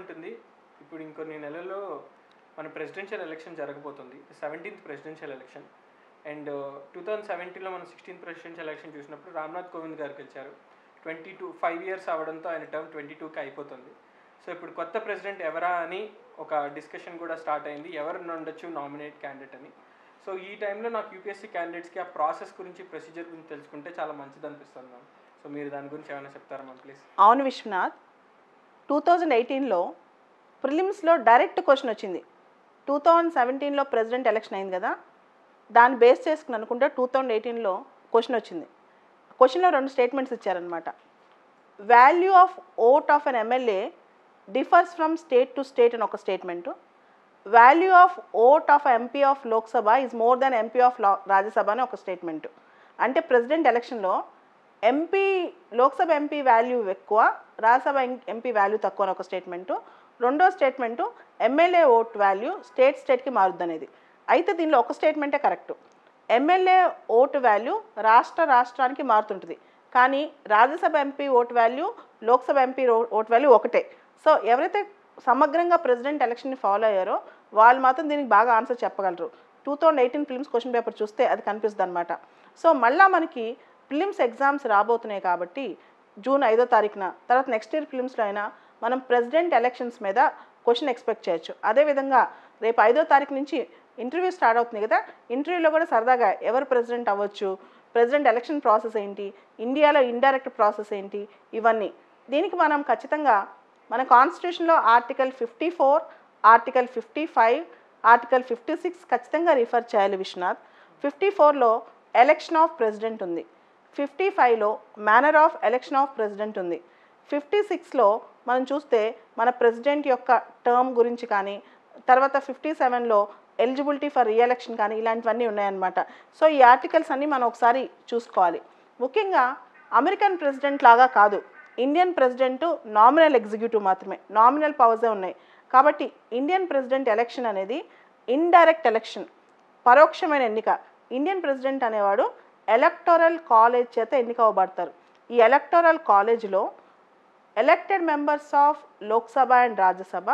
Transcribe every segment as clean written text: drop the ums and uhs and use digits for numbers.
ఉంటుంది. ఇప్పుడు ఇంకొన్ని నెలల్లో మన ప్రెసిడెన్షియల్ ఎలక్షన్ జరగబోతుంది. 17th presidential election. అండ్ 2017లో మనం 16th ప్రెసిడెన్షియల్ ఎలక్షన్ చూసినప్పుడు రామ్నాథ్ కోవింద్ గారు గెలిచారు. 5 years అవ్వడంతో ఆయన టర్మ్ 22కి అయిపోతుంది. సో ఇప్పుడు కొత్త ప్రెసిడెంట్ ఎవరా అని ఒక డిస్కషన్ కూడా స్టార్ట్ అయింది, ఎవరు ఉండొచ్చు నామినేట్ క్యాండిడేట్ అని. సో ఈ టైంలో నాకు యూపీఎస్సీ క్యాండిడేట్స్కి ఆ ప్రాసెస్ గురించి, ప్రొసీజర్ గురించి తెలుసుకుంటే చాలా మంచిది అనిపిస్తుంది మ్యామ్. సో మీరు దాని గురించి ఏమైనా చెప్తారా మ్యామ్ ప్లీజ్? అవును విశ్వనాథ్, 2018లో ప్రిలిమ్స్లో డైరెక్ట్ క్వశ్చన్ వచ్చింది. 2017లో ప్రెసిడెంట్ ఎలక్షన్ అయింది కదా, దాన్ని బేస్ చేసుకుని అనుకుంటే 2018లో క్వశ్చన్ వచ్చింది. క్వశ్చన్లో 2 స్టేట్మెంట్స్ ఇచ్చారనమాట. Value of vote of an MLA differs from state to state అని ఒక statement, value of vote of MP of Lok Sabha is more than MP of Rajya Sabha అని ఒక స్టేట్మెంటు. అంటే ప్రెసిడెంట్ ఎలక్షన్లో లోక్సభ ఎంపీ వాల్యూ ఎక్కువ, రాజ్యసభ ఎంపీ వాల్యూ తక్కువ అని ఒక స్టేట్మెంటు. రెండో స్టేట్మెంటు ఎమ్మెల్యే ఓట్ వాల్యూ స్టేట్కి మారుద్ది అనేది. అయితే దీనిలో ఒక స్టేట్మెంటే కరెక్టు. ఎమ్మెల్యే ఓటు వాల్యూ రాష్ట్రానికి మారుతుంటుంది, కానీ Rajya Sabha MP vote value Lok Sabha MP vote value ఒకటే. సో ఎవరైతే సమగ్రంగా ప్రెసిడెంట్ ఎలక్షన్ని ఫాలో అయ్యారో వాళ్ళు మాత్రం దీనికి బాగా ఆన్సర్ చెప్పగలరు. 2018 ప్రిలిమ్స్ క్వశ్చన్ పేపర్ చూస్తే అది కనిపిస్తుంది అనమాట. సో మళ్ళీ మనకి ప్రిలిమ్స్ ఎగ్జామ్స్ రాబోతున్నాయి కాబట్టి జూన్ 5వ తారీఖున, తర్వాత నెక్స్ట్ ఇయర్ ప్రిలిమ్స్లో అయినా మనం ప్రెసిడెంట్ ఎలక్షన్స్ మీద క్వశ్చన్ ఎక్స్పెక్ట్ చేయొచ్చు. అదేవిధంగా రేపు 5వ తారీఖు నుంచి ఇంటర్వ్యూ స్టార్ట్ అవుతుంది కదా, ఇంటర్వ్యూలో కూడా సరదాగా ఎవరు ప్రెసిడెంట్ అవ్వచ్చు, ప్రెసిడెంట్ ఎలక్షన్ ప్రాసెస్ ఏంటి, ఇండియాలో ఇండైరెక్ట్ ప్రాసెస్ ఏంటి, ఇవన్నీ. దీనికి మనం ఖచ్చితంగా మన కాన్స్టిట్యూషన్లో ఆర్టికల్ 54, ఆర్టికల్ 55, ఆర్టికల్ 56 ఖచ్చితంగా రిఫర్ చేయాలి విశ్వనాథ్. 54లో ఎలక్షన్ ఆఫ్ ప్రెసిడెంట్ ఉంది, 55లో manner of election of president ఉంది, 56లో మనం చూస్తే మన ప్రెసిడెంట్ యొక్క టర్మ్ గురించి కానీ, తర్వాత 57లో ఎలిజిబిలిటీ ఫర్ రీఎలక్షన్ కానీ ఇలాంటివన్నీ ఉన్నాయన్నమాట. సో ఈ ఆర్టికల్స్ అన్నీ మనం ఒకసారి చూసుకోవాలి. ముఖ్యంగా అమెరికన్ ప్రెసిడెంట్ లాగా కాదు, ఇండియన్ ప్రెసిడెంట్ నామినల్ ఎగ్జిక్యూటివ్ మాత్రమే, నామినల్ పవర్సే ఉన్నాయి. కాబట్టి ఇండియన్ ప్రెసిడెంట్ ఎలక్షన్ అనేది ఇండైరెక్ట్ ఎలక్షన్, పరోక్షమైన ఎన్నిక. ఇండియన్ ప్రెసిడెంట్ అనేవాడు ఎలక్టోరల్ కాలేజ్ చేత ఎన్నికవ్వబడతారు. ఈ ఎలక్టోరల్ కాలేజ్లో elected members of Lok Sabha and Rajya Sabha,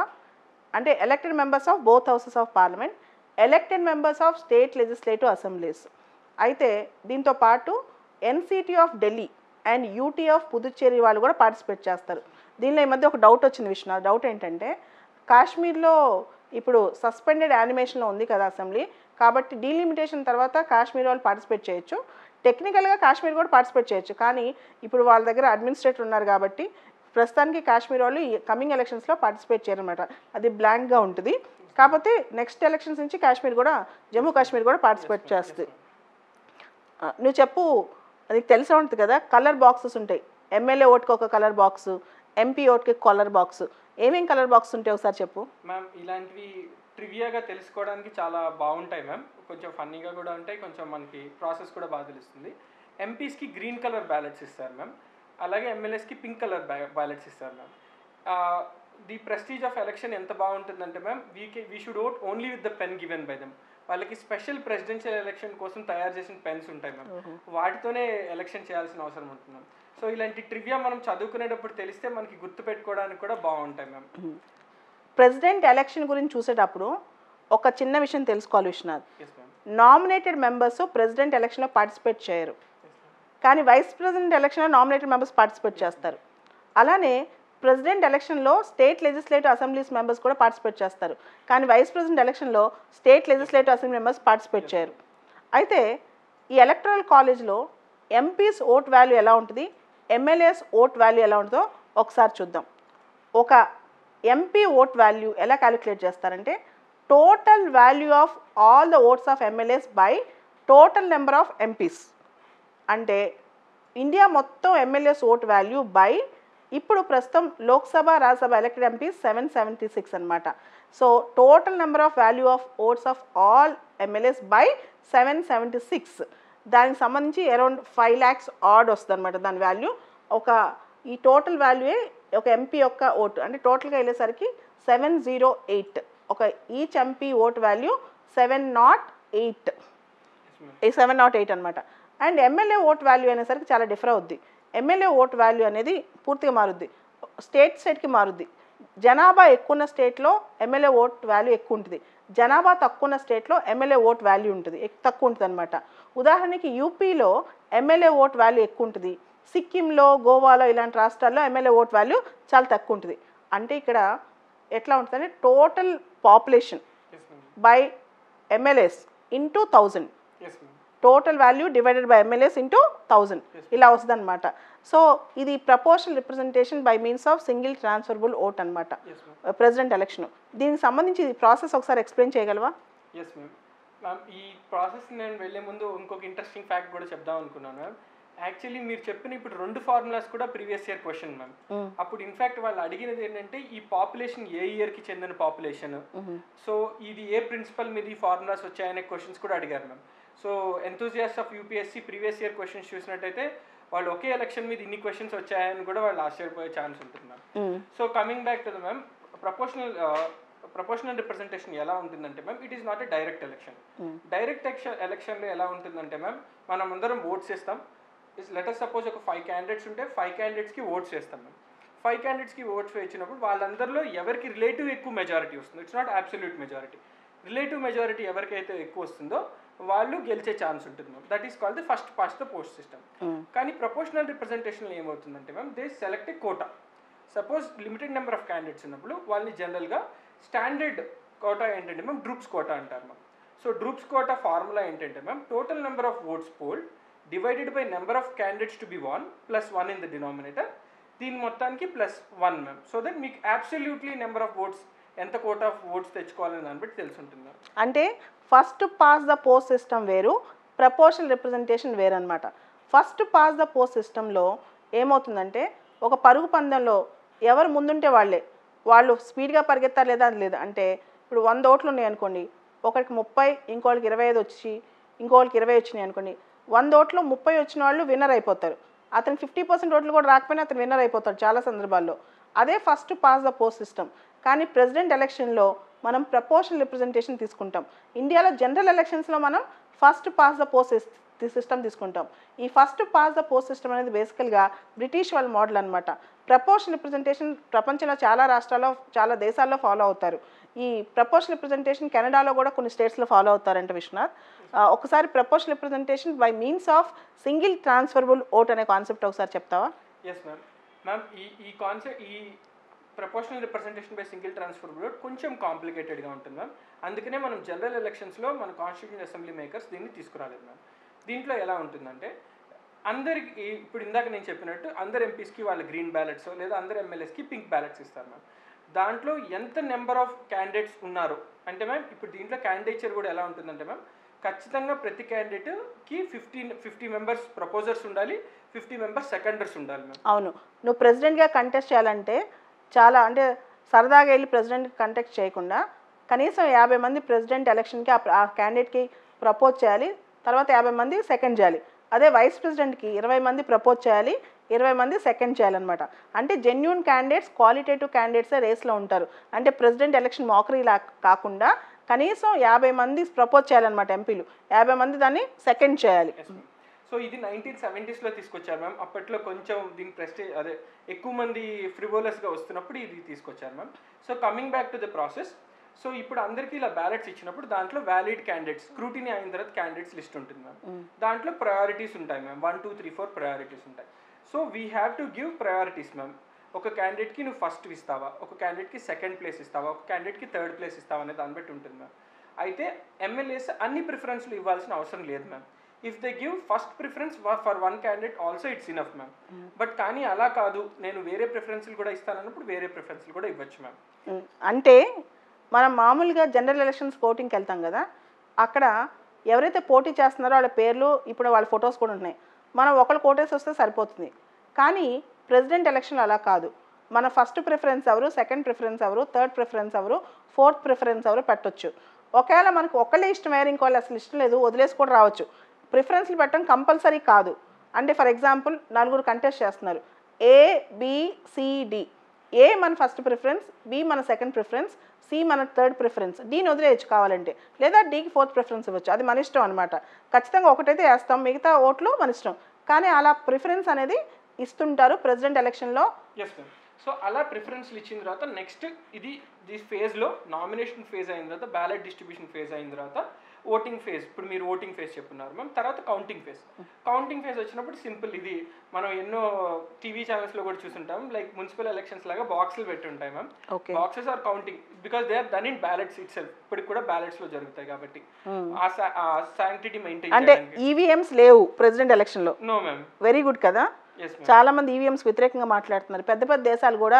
అంటే elected members of both houses of parliament, elected members of state legislative assemblies. అయితే దీంతో పాటు NCT of Delhi and UT of Puducherry వాళ్ళు కూడా పార్టిసిపేట్ చేస్తారు. దీనిలో ఈ మధ్య ఒక డౌట్ వచ్చింది విష్ణు. డౌట్ ఏంటంటే కాశ్మీర్లో ఇప్పుడు సస్పెండెడ్ యానిమేషన్లో ఉంది కదా అసెంబ్లీ, కాబట్టి డీలిమిటేషన్ తర్వాత కాశ్మీర్ వాళ్ళు పార్టిసిపేట్ చేయొచ్చు, టెక్నికల్గా కాశ్మీర్ కూడా పార్టిసిపేట్ చేయొచ్చు. కానీ ఇప్పుడు వాళ్ళ దగ్గర అడ్మినిస్ట్రేటర్ ఉన్నారు కాబట్టి ప్రస్తుతానికి కాశ్మీర్ వాళ్ళు కమింగ్ ఎలక్షన్స్లో పార్టిసిపేట్ చేయరన్నమాట, అది బ్లాంక్గా ఉంటుంది. కాకపోతే నెక్స్ట్ ఎలక్షన్స్ నుంచి కాశ్మీర్ కూడా, జమ్మూ కాశ్మీర్ కూడా పార్టిసిపేట్ చేస్తుంది. నువ్వు చెప్పు, నీకు తెలిసే ఉంటుంది కదా, కలర్ బాక్సెస్ ఉంటాయి. ఎమ్మెల్యే ఓటుకి ఒక కలర్ బాక్స్, ఎంపీ ఓటుకి కలర్ బాక్స్, ఏమేం కలర్ బాక్స్ ఉంటాయి ఒకసారి చెప్పు. మ్యామ్ ఇలాంటివి ట్రివియాగా తెలుసుకోవడానికి చాలా బాగుంటాయి మ్యామ్, కొంచెం ఫన్నీగా కూడా ఉంటాయి, కొంచెం మనకి ప్రాసెస్ కూడా బాగా తెలుస్తుంది. ఎంపీస్కి గ్రీన్ కలర్ బ్యాలెట్స్ ఇస్తారు మ్యామ్, అలాగే ఎమ్మెల్యేస్కి పింక్ కలర్ బ్యాలెట్స్ ఇస్తారు ma'am. The prestige of election ఎంత బాగుంటుందంటే ma'am, we should vote only with the pen given by them. వాళ్ళకి స్పెషల్ ప్రెసిడెన్షియల్ ఎలక్షన్ కోసం తయారు చేసిన పెన్స్ ఉంటాయి మ్యామ్, వాటితోనే ఎలక్షన్ చేయాల్సిన అవసరం ఉంటుంది మ్యామ్. సో ఇలాంటి ట్రివియా మనం చదువుకునేటప్పుడు తెలిస్తే మనకి గుర్తుపెట్టుకోవడానికి కూడా బాగుంటాయి మ్యామ్. ప్రెసిడెంట్ ఎలక్షన్ గురించి చూసేటప్పుడు ఒక చిన్న విషయం తెలుసుకోవాలి విశ్వనాథ్. నామినేటెడ్ మెంబర్స్ ప్రెసిడెంట్ ఎలక్షన్లో పార్టిసిపేట్ చేయరు, కానీ వైస్ ప్రెసిడెంట్ ఎలక్షన్లో నామినేటెడ్ మెంబర్స్ పార్టిసిపేట్ చేస్తారు. అలానే ప్రెసిడెంట్ ఎలక్షన్లో స్టేట్ లెజిస్లేటివ్ అసెంబ్లీస్ మెంబర్స్ కూడా పార్టిసిపేట్ చేస్తారు, కానీ వైస్ ప్రెసిడెంట్ ఎలక్షన్లో state legislative assembly members participate చేయరు. అయితే ఈ ఎలక్టరల్ కాలేజ్లో ఎంపీస్ ఓట్ వాల్యూ ఎలా ఉంటుంది, ఎమ్మెల్యేస్ ఓట్ వాల్యూ ఎలా ఉంటుందో ఒకసారి చూద్దాం. ఒక ఎంపీ ఓట్ వాల్యూ ఎలా క్యాలిక్యులేట్ చేస్తారంటే total value of all the votes of MLAs by total number of MPs. అంటే ఇండియా మొత్తం ఎమ్మెల్యేస్ ఓట్ వాల్యూ బై ఇప్పుడు ప్రస్తుతం లోక్సభ రాజ్యసభ ఎలక్టెడ్ ఎంపీస్ 776 అనమాట. So total number of value of votes of all MLAs by 776. దానికి సంబంధించి around 5 lakhs add వస్తుంది అనమాట దాని వాల్యూ. ఈ టోటల్ వాల్యూయే ఒక ఎంపీ యొక్క ఓటు, అంటే టోటల్గా వెళ్ళేసరికి 708. ఈచ్ ఎంపీ ఓట్ వాల్యూ 708, 708 అనమాట. అండ్ ఎమ్మెల్యే ఓట్ వాల్యూ అనేసరికి చాలా డిఫర్ అవుద్ది. ఎమ్మెల్యే ఓట్ వాల్యూ అనేది పూర్తిగా మారుద్ది, స్టేట్కి మారుద్ది. జనాభా ఎక్కువ ఉన్న స్టేట్లో ఎమ్మెల్యే ఓట్ వాల్యూ ఎక్కువ ఉంటుంది, జనాభా తక్కువ ఉన్న స్టేట్లో ఎమ్మెల్యే ఓట్ వాల్యూ ఉంటుంది తక్కువ ఉంటుంది అనమాట. ఉదాహరణకి యూపీలో ఎమ్మెల్యే ఓట్ వాల్యూ ఎక్కువ ఉంటుంది, సిక్కింలో గోవాలో ఇలాంటి రాష్ట్రాల్లో ఎమ్మెల్యే ఓట్ వాల్యూ చాలా తక్కువ ఉంటుంది. అంటే ఇక్కడ ఎట్లా ఉంటుందంటే total population by MLAs into 1000, total value divided by MLAs into 1000 ఇలా వస్తుంది అనమాట. సో ఇది proportional representation by means of single transferable vote అనమాట ప్రెసిడెంట్ ఎలక్షన్. దీనికి సంబంధించి ఈ ప్రాసెస్ ఒకసారి ఎక్స్ప్లెయిన్ చేయగలవా? Yes ma'am. మ్యామ్ ఈ ప్రాసెస్ నేను వెళ్ళే ముందు ఇంకొక ఇంట్రెస్టింగ్ ఫ్యాక్ట్ కూడా చెప్దాం అనుకున్నాను మ్యామ్. యాక్చువల్లీ మీరు చెప్పిన ఇప్పుడు 2 ఫార్ములాస్ కూడా ప్రీవియస్ ఇయర్ క్వశ్చన్ మ్యామ్. అప్పుడు ఇన్ఫాక్ట్ వాళ్ళు అడిగినది ఏంటంటే ఈ పాపులేషన్ ఏ ఇయర్కి చెందిన పాపులేషన్, సో ఇది ఏ ప్రిన్సిపల్ మీద ఈ ఫార్ములాస్ వచ్చాయనే క్వశ్చన్స్ కూడా అడిగారు ma'am. So enthusiast of UPSC previous year questions చూసినట్టయితే వాళ్ళు ఒకే ఎలక్షన్ మీద ఇన్ని క్వశ్చన్స్ వచ్చాయని కూడా వాళ్ళు ఆశ్చర్యపోయే ఛాన్స్ ఉంటుంది ma'am. So coming back to the ma'am, proportional representation ఎలా ఉంటుందంటే ma'am, it is not a direct election. Direct ఎలక్షన్లో ఎలా ఉంటుందంటే మ్యామ్, మనం అందరం ఓట్స్ చేస్తాం. లెటర్ సపోజ్ ఒక 5 క్యాండిడేట్స్ ఉంటే 5 క్యాండిడేట్స్కి ఓట్స్ వేస్తాం మ్యామ్. 5 క్యాండిడేట్స్కి ఓట్స్ వేయించినప్పుడు వాళ్ళందరిలో ఎవరికి రిలేటివ్ ఎక్కువ మెజారిటీ వస్తుందో, it's not absolute majority, relative majority ఎవరికైతే ఎక్కువ వస్తుందో వాళ్ళు గెలిచే ఛాన్స్ ఉంటుంది ma'am. That is called the first past the post system. కానీ ప్రపోర్షనల్ రిప్రజెంటేషన్లో ఏమవుతుందంటే ma'am, they select a quota. Suppose limited number of candidates ఉన్నప్పుడు వాళ్ళని జనరల్గా స్టాండర్డ్ కోటా ఏంటంటే మ్యామ్ డ్రూప్స్ కోటా అంటారు ma'am. So Droop's quota formula ఏంటంటే ma'am, total number of votes polled divided by number of candidates to B van plus 1 in the denominator, దీని మొత్తానికి +1 ma'am. So that మీకు absolutely number of votes ఎంత quota of votes తెచ్చుకోవాలని దాన్ని బట్టి తెలుసుంటుంది. అంటే first pass the post system వేరు, ప్రపోర్షనల్ రిప్రజెంటేషన్ వేరు అనమాట. ఫస్ట్ పాస్ ద పోస్ట్ సిస్టంలో ఏమవుతుందంటే ఒక పరుగు పందెంలో ఎవరు ముందుంటే వాళ్ళు స్పీడ్గా పరిగెత్తారు లేదా అది లేదు. అంటే ఇప్పుడు 100 ఓట్లు ఉన్నాయి అనుకోండి, ఒకరికి 30, ఇంకోళ్ళకి 25 వచ్చి ఇంకోళ్ళకి 20 వచ్చినాయి అనుకోండి, 100 ఓట్లు 30 వచ్చిన వాళ్ళు విన్నర్ అయిపోతారు. అతనికి 50% ఓట్లు కూడా రాకపోయినా అతను విన్నర్ అయిపోతాడు చాలా సందర్భాల్లో. అదే first pass the post system. కానీ ప్రెసిడెంట్ ఎలక్షన్లో మనం ప్రపోర్షనల్ రిప్రజెంటేషన్ తీసుకుంటాం. ఇండియాలో జనరల్ ఎలక్షన్స్లో మనం first pass the post system తీసుకుంటాం. ఈ first pass the post system అనేది బేసికల్గా బ్రిటిష్ వాళ్ళ మోడల్ అనమాట. ప్రపోర్షనల్ రిప్రజెంటేషన్ ప్రపంచంలో చాలా రాష్ట్రాల్లో చాలా దేశాల్లో ఫాలో అవుతారు. ఈ ప్రపోర్షనల్ రిప్రజెంటేషన్ కెనడాలో కూడా కొన్ని స్టేట్స్లో ఫాలో అవుతారంట విశ్వనాథ్. ఒకసారి proportional representation by means of single transferable vote అనే కాన్సెప్ట్ ఒకసారి చెప్తావా? Yes ma'am. మ్యామ్ ఈ కాన్సెప్ట్ ఈ proportional representation by single transferable vote కొంచెం కాంప్లికేటెడ్గా ఉంటుంది మ్యామ్. అందుకనే మనం జనరల్ ఎలక్షన్స్లో మన కాన్స్టిట్యూషన్ అసెంబ్లీ మేకర్స్ దీన్ని తీసుకురాలేదు మ్యామ్. దీంట్లో ఎలా ఉంటుందంటే అందరికి ఇప్పుడు ఇందాక నేను చెప్పినట్టు అందరు ఎంపీస్కి వాళ్ళ గ్రీన్ బ్యాలెట్స్ లేదా అందరు ఎమ్మెల్యేస్కి పింక్ బ్యాలెట్స్ ఇస్తారు మ్యామ్. దాంట్లో ఎంత నెంబర్ ఆఫ్ క్యాండిడేట్స్ ఉన్నారు అంటే మ్యామ్, ఇప్పుడు దీంట్లో క్యాండిడేచర్ కూడా ఎలా ఉంటుందంటే మ్యామ్, ఖచ్చితంగా ప్రతి క్యాండిడేట్కి 50 మెంబర్స్ ప్రపోజర్స్ ఉండాలి, 50 మెంబర్స్ సెకండర్స్ ఉండాలి మ్యామ్. అవును, నువ్వు ప్రెసిడెంట్గా కంటెస్ట్ చేయాలంటే చాలా అంటే సరదాగా వెళ్ళి ప్రెసిడెంట్ కంటెస్ట్ చేయకుండా కనీసం 50 మంది ప్రెసిడెంట్ ఎలక్షన్కి ఆ క్యాండిడేట్కి ప్రపోజ్ చేయాలి, తర్వాత 50 మంది సెకండ్ చేయాలి. అదే వైస్ ప్రెసిడెంట్కి 20 మంది ప్రపోజ్ చేయాలి, 20 మంది సెకండ్ చేయాలన్నమాట. అంటే జెన్యూన్ క్యాండిడేట్స్, క్వాలిటేటివ్ క్యాండిడేట్సే రేస్లో ఉంటారు. అంటే ప్రెసిడెంట్ ఎలక్షన్ మోకరీ కాకుండా కనీసం 50 మంది ప్రపోజ్ చేయాలన్నమాట ఎంపీలు, 50 మంది దాన్ని సెకండ్ చేయాలి. సో ఇది 1970sలో తీసుకొచ్చారు మ్యామ్. అప్పట్లో కొంచెం దీని ప్రెస్టేజ్ అదే ఎక్కువ మంది ఫ్రివోలస్గా వస్తున్నప్పుడు ఇది తీసుకొచ్చారు ma'am. So coming back to the process, so ఇప్పుడు అందరికీ ఇలా బ్యాలెట్స్ ఇచ్చినప్పుడు దాంట్లో వ్యాలిడ్ క్యాండిడేట్స్ స్క్రూటినీ అయిన తర్వాత క్యాండిడేట్స్ లిస్ట్ ఉంటుంది మ్యామ్. దాంట్లో ప్రయారిటీస్ ఉంటాయి మ్యామ్, 1 2 3 4 ప్రయారిటీస్ ఉంటాయి. So we have to give priorities ma'am. ఒక క్యాండిడేట్కి నువ్వు ఫస్ట్ ఇస్తావా, ఒక క్యాండిడేట్కి సెకండ్ ప్లేస్ ఇస్తావా, ఒక క్యాండిడేట్కి థర్డ్ ప్లేస్ ఇస్తావా అనే దాన్ని బట్టి ఉంటుంది మ్యామ్. అయితే ఎమ్మెల్యేస్ అన్ని ప్రిఫరెన్స్లు ఇవ్వాల్సిన అవసరం లేదు ma'am. If they give first preference for 1 candidate also it's enough ma'am. But కానీ అలా కాదు, నేను వేరే ప్రిఫరెన్స్లు కూడా ఇస్తానన్నప్పుడు వేరే ప్రిఫరెన్స్లు కూడా ఇవ్వచ్చు మ్యామ్. అంటే మనం మామూలుగా జనరల్ ఎలక్షన్స్ ఓటింగ్కి వెళ్తాం కదా, అక్కడ ఎవరైతే పోటీ చేస్తున్నారో వాళ్ళ పేర్లు ఇప్పుడు వాళ్ళ ఫొటోస్ కూడా ఉన్నాయి. మనం ఒకళ్ళు కోటేసి వస్తే సరిపోతుంది. కానీ ప్రెసిడెంట్ ఎలక్షన్లో అలా కాదు. మన ఫస్ట్ ప్రిఫరెన్స్ ఎవరు, సెకండ్ ప్రిఫరెన్స్ ఎవరు, థర్డ్ ప్రిఫరెన్స్ ఎవరు, ఫోర్త్ ప్రిఫరెన్స్ ఎవరు పెట్టొచ్చు. ఒకవేళ మనకు ఒకళ్ళే ఇష్టం వేరే ఇంకోళ్ళు అసలు ఇష్టం లేదు వదిలేసి కూడా రావచ్చు. ప్రిఫరెన్స్లు పెట్టడం కంపల్సరీ కాదు. అంటే ఫర్ ఎగ్జాంపుల్ 4 కంటెస్ట్ చేస్తున్నారు, ABCD. ఏ మన ఫస్ట్ ప్రిఫరెన్స్, బి మన సెకండ్ ప్రిఫరెన్స్, సి మన థర్డ్ ప్రిఫరెన్స్, డీని వదిలేయచ్చు కావాలంటే, లేదా డీకి ఫోర్త్ ప్రిఫరెన్స్ ఇవ్వచ్చు. అది మన ఇష్టం అనమాట. ఖచ్చితంగా ఒకటైతే వేస్తాం, మిగతా ఓట్లు మన ఇష్టం. కానీ అలా ప్రిఫరెన్స్ అనేది ఇస్తుంటారు ప్రెసిడెంట్ ఎలక్షన్లో. Yes ma'am. సో అలా ప్రిఫరెన్స్లు ఇచ్చిన తర్వాత నెక్స్ట్ ఈ ఫేజ్లో నామినేషన్ ఫేజ్ అయిన తర్వాత బ్యాలెట్ డిస్ట్రిబ్యూషన్ ఫేజ్ అయిన తర్వాత ఓటింగ్ ఫేజ్, ఇప్పుడు మీరు ఓటింగ్ ఫేజ్ చెప్పున్నారు మ్యామ్, తర్వాత కౌంటింగ్ ఫేజ్ వచ్చినప్పుడు సింపుల్, ఇది మనం ఎన్నో టీవీ ఛానల్స్లో కూడా చూసుంటాం, లైక్ మున్సిపల్ ఎలక్షన్స్ లాగా బాక్సులు పెట్టి ఉంటాయి ma'am. Boxes are counting because they are done in ballots itself, ఇప్పటికి కూడా బ్యాలెట్స్లో జరుగుతాయి కాబట్టి ఆ శాంక్టిటీ మెయింటైన్. అంటే ఈవీఎంస్ లేవు ప్రెసిడెంట్ ఎలక్షన్లో? No ma'am. వెరీ గుడ్ కదా. చాలా మంది ఈవీఎంస్ వ్యతిరేకంగా మాట్లాడుతున్నారు. పెద్ద పెద్ద దేశాలు కూడా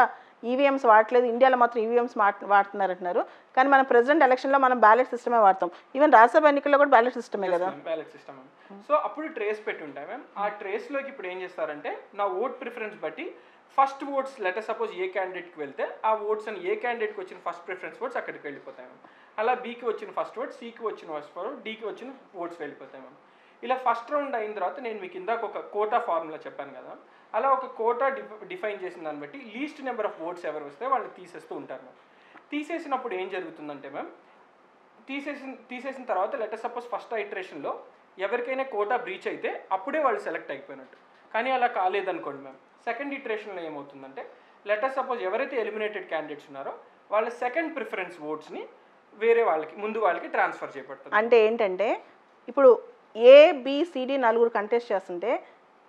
ఈవీఎంస్ వాడలేదు, ఇండియాలో మాత్రం ఈవీఎంస్ వాడుతున్నారు అంటున్నారు. కానీ మన ప్రెసిడెంట్ ఎలక్షన్లో మనం బ్యాలెట్ సిస్టమే వాడతాం. ఈవెన్ రాజ్యసభ ఎన్నికల్లో కూడా బ్యాలెట్ సిస్టమే కదా. Ballot system. సో అప్పుడు ట్రేస్ పెట్టి ఉంటాయి మ్యామ్. ఆ ట్రేస్లోకి ఇప్పుడు ఏం చేస్తారంటే నా ఓట్ ప్రిఫరెన్స్ బట్టి ఫస్ట్ ఓట్స్ లెటర్ సపోజ్ ఏ క్యాండిడేట్కి వెళ్తే ఆ ఓట్స్ అని ఏ క్యాండిడేట్కి వచ్చిన ఫస్ట్ ప్రిఫరెన్స్ ఓట్స్ అక్కడికి వెళ్ళిపోతాయి మ్యామ్. అలా బీకి వచ్చిన ఫస్ట్ ఓట్, సికి వచ్చిన ఫస్ట్ ఓట్, డీకి వచ్చిన ఓట్స్ వెళ్ళిపోతాయి మ్యామ్. ఇలా ఫస్ట్ రౌండ్ అయిన తర్వాత నేను మీకు ఇందాక ఒక కోటా ఫార్ములా చెప్పాను కదా, అలా ఒక కోటా డిఫైన్ చేసిన దాన్ని బట్టి లీస్ట్ నెంబర్ ఆఫ్ ఓట్స్ ఎవరు వస్తే వాళ్ళు తీసేస్తూ ఉంటారు మ్యామ్. తీసేసినప్పుడు ఏం జరుగుతుందంటే మ్యామ్, తీసేసిన తర్వాత లెటర్ సపోజ్ ఫస్ట్ ఐటరేషన్లో ఎవరికైనా కోటా బ్రీచ్ అయితే అప్పుడే వాళ్ళు సెలెక్ట్ అయిపోయినట్టు. కానీ అలా కాలేదనుకోండి మ్యామ్, సెకండ్ ఇటరేషన్లో ఏమవుతుందంటే లెటర్ సపోజ్ ఎవరైతే ఎలిమినేటెడ్ క్యాండిడేట్స్ ఉన్నారో వాళ్ళ సెకండ్ ప్రిఫరెన్స్ ఓట్స్ని వేరే వాళ్ళకి ముందు వాళ్ళకి ట్రాన్స్ఫర్ చేయబడుతుంది. అంటే ఏంటంటే ఇప్పుడు ఏబిసిడి నలుగురు కంటెస్ట్ చేస్తుంటే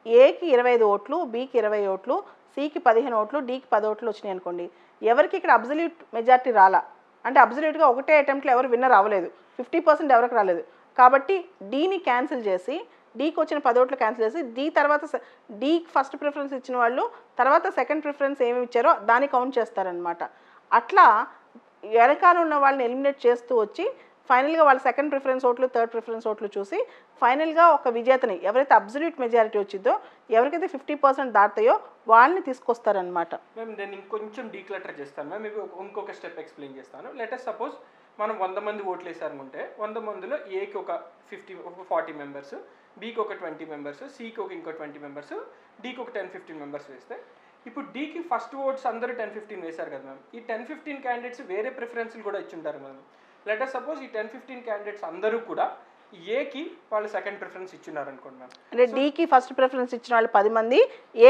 ఏకి 25 ఓట్లు, బికి 20 ఓట్లు, సికి 15 ఓట్లు, డికి 10 ఓట్లు వచ్చినాయి అనుకోండి, ఎవరికి ఇక్కడ అబ్జల్యూట్ మెజారిటీ రాలా, అంటే అబ్జల్యూట్గా ఒకటే అటెంప్ట్లో ఎవరు విన్నర్ అవ్వలేదు, 50% ఎవరికి రాలేదు. కాబట్టి డీని క్యాన్సిల్ చేసి డీకి వచ్చిన 10 ఓట్లు క్యాన్సిల్ చేసి డీ తర్వాత డీకి ఫస్ట్ ప్రిఫరెన్స్ ఇచ్చిన వాళ్ళు తర్వాత సెకండ్ ప్రిఫరెన్స్ ఏమి ఇచ్చారో దాన్ని కౌంట్ చేస్తారనమాట. అట్లా వెనకాల ఉన్న వాళ్ళని ఎలిమినేట్ చేస్తూ వచ్చి ఫైనల్గా వాళ్ళ సెకండ్ ప్రిఫరెన్స్ ఓట్లు, థర్డ్ ప్రిఫరెన్స్ ఓట్లు చూసి ఫైనల్గా ఒక విజేతని ఎవరైతే అబ్జల్యూట్ మెజారిటీ వచ్చిందో, ఎవరికైతే 50% దాటుతాయో వాళ్ళని తీసుకొస్తారనమాట. మేము నేను ఇంకొంచెం డీక్లటర్ చేస్తాను మ్యామ్. మీకు ఇంకొక స్టెప్ ఎక్స్ప్లెయిన్ చేస్తాను. లెటర్ సపోజ్ మనం 100 మంది ఓట్లు వేసారనుకుంటే 100 మందిలో ఏకి ఒక 40 మెంబర్స్, బీకి ఒక 20 మెంబర్స్, సికి ఒక ఇంకో 20 మెంబర్స్, డీకి ఒక 10-15 మెంబర్స్ వేస్తే ఇప్పుడు డీకి ఫస్ట్ ఓట్స్ అందరూ 10-15 వేశారు కదా మ్యామ్. ఈ 10-15 క్యాండిడేట్స్ వేరే ప్రిఫరెన్స్లు కూడా ఇచ్చుంటారు మ్యామ్. లెటర్ సపోజ్ ఈ 10-15 క్యాండిడేట్స్ అందరూ కూడా ఏకి వాళ్ళు సెకండ్ ప్రిఫరెన్స్ ఇచ్చున్నారు అనుకోండి మ్యామ్. అంటే డీకి ఫస్ట్ ప్రిఫరెన్స్ ఇచ్చిన వాళ్ళు 10 మంది,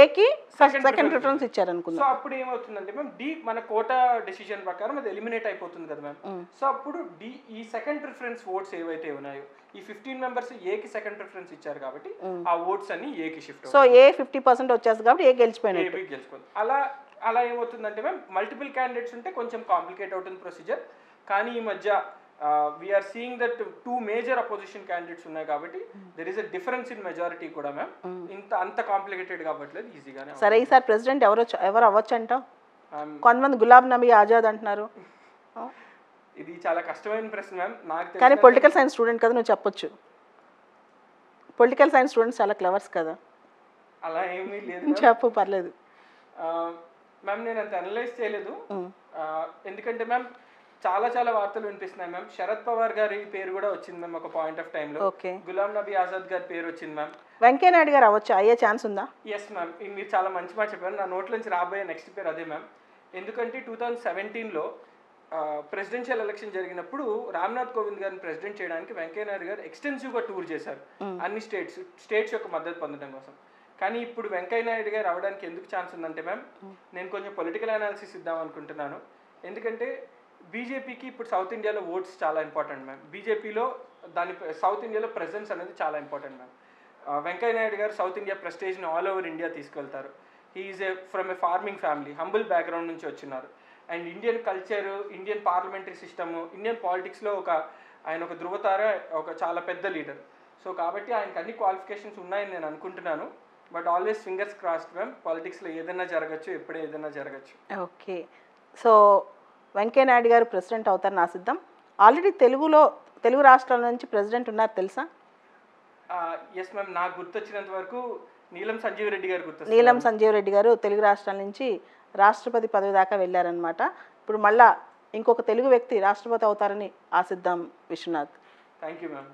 ఏకి సెకండ్ ప్రిఫరెన్స్ ఇచ్చారు అనుకుందాం. సో అప్పుడు ఏమవుతుందంటే మ్యామ్, డి మన కోటా డెసిషన్ ప్రకారం అది ఎలిమినేట్ అయిపోతుంది కదా మ్యామ్. సో అప్పుడు డి ఈ సెకండ్ ప్రిఫరెన్స్ ఓట్స్ ఏవైతే ఉన్నాయో ఈ 15 మెంబర్స్ ఏకి సెకండ్ ప్రిఫరెన్స్ ఇచ్చారు కాబట్టి ఆ ఓట్స్ అన్ని ఏకి షిఫ్ట్. సో ఏ 50% వచ్చేస్తుంది కాబట్టి ఏ గెలిచిపోయింది. అలా ఏమవుతుందంటే మ్యామ్, మల్టిపుల్ క్యాండిడేట్స్ ఉంటే కొంచెం కాంప్లికేట్ అవుతుంది ప్రొసీజర్. కానీ ఈ మధ్య we are seeing that 2 major opposition candidates ఉన్నాయి కాబట్టి there is a difference in majority కూడా మ్యామ్. అంత కాంప్లికేటెడ్ కాబట్టి ఈజీగానే. సరే, ఈసారి ప్రెసిడెంట్ ఎవరు అవ్వచ్చు అంటావు? కొంతమంది గులాబ్ నబీ ఆజాద్ అంటున్నారు. ఇది చాలా కష్టమైన ప్రశ్న మ్యామ్. నాకు కానీ పొలిటికల్ సైన్స్ స్టూడెంట్ కదా, నువ్వు చెప్పొచ్చు. పొలిటికల్ సైన్స్ స్టూడెంట్స్ చాలా క్లవర్స్ కదా. అలా ఏమీ లేదు, చెప్పు పర్లేదు మ్యామ్. నేను అంత అనలైజ్ చేయలేదు ఎందుకంటే మ్యామ్ చాలా వార్తలు వినిపిస్తున్నాయి మ్యామ్. శరద్ పవార్ గారి పేరు కూడా వచ్చింది మ్యామ్ ఒక పాయింట్ ఆఫ్ టైంలో. గులాం నబీ ఆజాద్ గారి పేరు వచ్చింది మ్యామ్. వెంకయ్య నాయుడు గారు అవ్వచ్చు, అయ్యే ఛాన్స్ ఉందా? ఎస్ మ్యామ్, మీరు చాలా మంచి మాట చెప్పారు. నా నోట్ల నుంచి రాబోయే నెక్స్ట్ పేరు అదే మ్యామ్. ఎందుకంటే 2017లో ప్రెసిడెన్షియల్ ఎలక్షన్ జరిగినప్పుడు రామ్నాథ్ కోవింద్ గారిని ప్రెసిడెంట్ చేయడానికి వెంకయ్య నాయుడు గారు ఎక్స్టెన్సివ్గా టూర్ చేశారు అన్ని స్టేట్స్ యొక్క మద్దతు పొందడం కోసం. కానీ ఇప్పుడు వెంకయ్య నాయుడు గారు అవ్వడానికి ఎందుకు ఛాన్స్ ఉందంటే మ్యామ్, నేను కొంచెం పొలిటికల్ అనాలిసిస్ ఇద్దాం అనుకుంటున్నాను. ఎందుకంటే బీజేపీకి ఇప్పుడు సౌత్ ఇండియాలో ఓట్స్ చాలా ఇంపార్టెంట్ మ్యామ్. బీజేపీలో సౌత్ ఇండియాలో ప్రెజెన్స్ అనేది చాలా ఇంపార్టెంట్ మ్యామ్. వెంకయ్య నాయుడు గారు సౌత్ ఇండియా ప్రెస్టేజ్ని ఆల్ ఓవర్ ఇండియా తీసుకెళ్తారు. He's from a farming family, humble background నుంచి వచ్చినారు. And Indian culture, Indian parliamentary system, Indian పాలిటిక్స్లో ఆయన ఒక ధృవతార, ఒక చాలా పెద్ద లీడర్. సో కాబట్టి ఆయనకు అన్ని క్వాలిఫికేషన్స్ ఉన్నాయని నేను అనుకుంటున్నాను. But always fingers crossed ma'am. పాలిటిక్స్లో ఏదైనా జరగచ్చు, ఎప్పుడే ఏదైనా జరగచ్చు. ఓకే, సో వెంకయ్య నాయుడు గారు ప్రెసిడెంట్ అవుతారని ఆశిద్దాం. ఆల్రెడీ తెలుగు రాష్ట్రాల నుంచి ప్రెసిడెంట్ ఉన్నారు తెలుసా? ఎస్ మ్యామ్, నాకు గుర్తొచ్చినంత వరకు నీలం సంజీవ్ రెడ్డి గారు గుర్తు. నీలం సంజీవ్ రెడ్డి గారు తెలుగు రాష్ట్రాల నుంచి రాష్ట్రపతి పదవి దాకా వెళ్ళారనమాట. ఇప్పుడు మళ్ళా ఇంకొక తెలుగు వ్యక్తి రాష్ట్రపతి అవుతారని ఆశిద్దాం. Vishwanath, thank you ma'am.